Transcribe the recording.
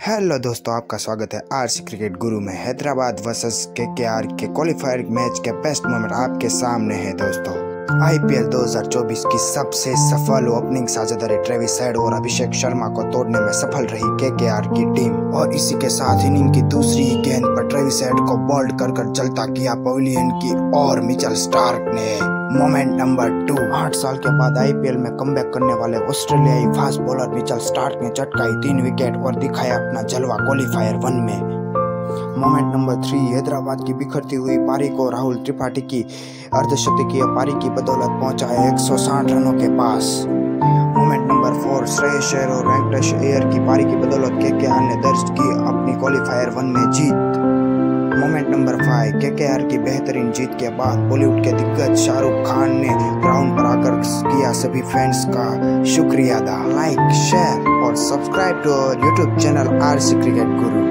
Hello दोस्तों, आपका स्वागत है आरसी क्रिकेट गुरु में। हैदराबाद वर्सेस केकेआर के क्वालिफायर मैच के बेस्ट मोमेंट आपके सामने है दोस्तों। आईपीएल 2024 की सबसे सफल ओपनिंग साझेदारी ट्रेविस हेड और अभिषेक शर्मा को तोड़ने में सफल रही केकेआर की टीम, और इसी के साथ इनिंग की दूसरी ही गेंद पर ट्रेविस हेड को बोल्ड कर चलता किया पवेलियन की, और मिचेल स्टार्क ने मोमेंट नंबर 2। 8 साल के बाद आईपीएल में कमबैक करने वाले ऑस्ट्रेलियाई फास्ट बॉलर मिचेल स्टार्क ने चटकाई 3 विकेट और दिखाया अपना जलवा क्वालिफायर 1 में। मोमेंट नंबर 3, हैदराबाद की बिखरती हुई पारी को राहुल त्रिपाठी की अर्धशतकीय पारी की बदौलत पहुंचा है 160 रनों के पास। मोमेंट नंबर 4, श्रेयस अय्यर और वेंकटेश अय्यर की पारी की बदौलत केकेआर ने दर्ज की अपनी क्वालिफायर 1 में जीत। मोमेंट नंबर 5, केकेआर की बेहतरीन जीत के बाद बॉलीवुड के दिग्गज शाहरुख खान ने ग्राउंड पर आकर किया सभी फैंस का शुक्रिया अदा। लाइक, शेयर और subscribe to our YouTube channel RC cricket Guru.